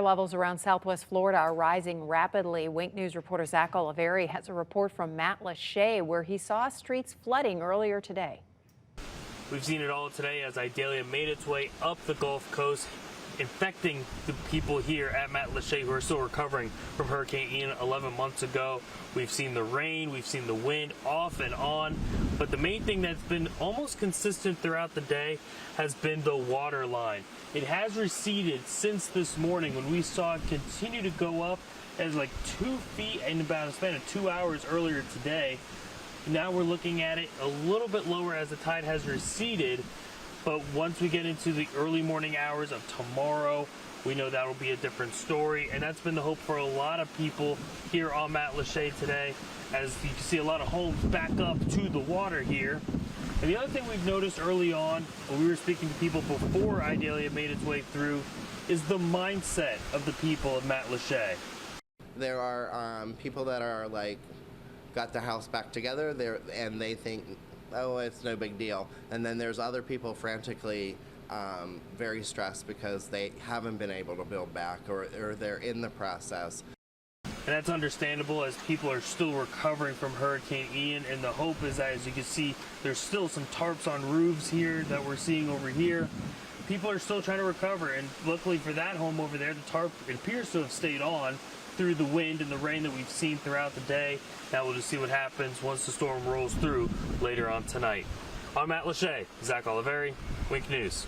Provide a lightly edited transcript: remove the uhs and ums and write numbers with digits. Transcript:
Levels around Southwest Florida are rising rapidly. Wink News reporter Zach Oliveri has a report from Matt Lachey where he saw streets flooding earlier today. We've seen it all today as Idalia made its way up the Gulf Coast, infecting the people here at Matt Lachey who are still recovering from Hurricane Ian 11 months ago. We've seen the rain, we've seen the wind off and on, but the main thing that's been almost consistent throughout the day has been the water line. It has receded since this morning when we saw it continue to go up as like 2 feet in about a span of 2 hours earlier today. Now we're looking at it a little bit lower as the tide has receded, but once we get into the early morning hours of tomorrow, we know that will be a different story, and that's been the hope for a lot of people here on Matt Lachey today, as you can see a lot of homes back up to the water here. And the other thing we've noticed early on, when we were speaking to people before Idalia made its way through, is the mindset of the people of Matt Lachey. There are people that are like, got their house back together there, and they think, oh, it's no big deal. And then there's other people frantically very stressed because they haven't been able to build back, or they're in the process. And that's understandable as people are still recovering from Hurricane Ian, and the hope is that, as you can see, there's still some tarps on roofs here that we're seeing over here. People are still trying to recover, and luckily for that home over there, the tarp, it appears to have stayed on through the wind and the rain that we've seen throughout the day. Now we'll just see what happens once the storm rolls through later on tonight. I'm Matt Lachey, Zach Oliveri, Wink News.